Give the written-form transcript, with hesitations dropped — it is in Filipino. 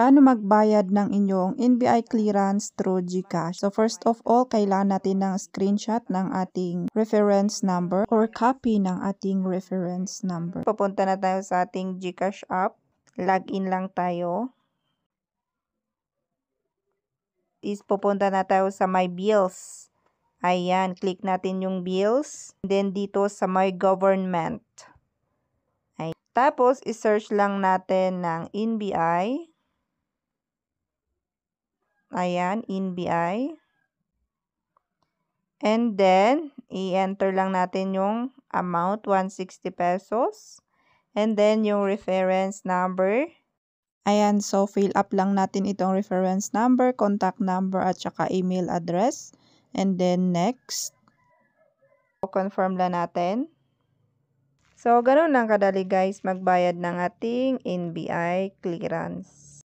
Paano magbayad ng inyong NBI clearance through GCash? So first of all, kailangan natin ng screenshot ng ating reference number or copy ng ating reference number. Papunta na tayo sa ating GCash app. Login lang tayo. Pupunta na tayo sa My Bills. Ayan, click natin yung bills. Then dito sa My Government. Ayan. Tapos, i-search lang natin ng NBI. Ayan, NBI. And then, i-enter lang natin yung amount, 160 pesos. And then, yung reference number. Ayan, so fill up lang natin itong reference number, contact number, at saka email address. And then, next. Confirm lang natin. So, ganun lang kadali guys magbayad ng ating NBI clearance.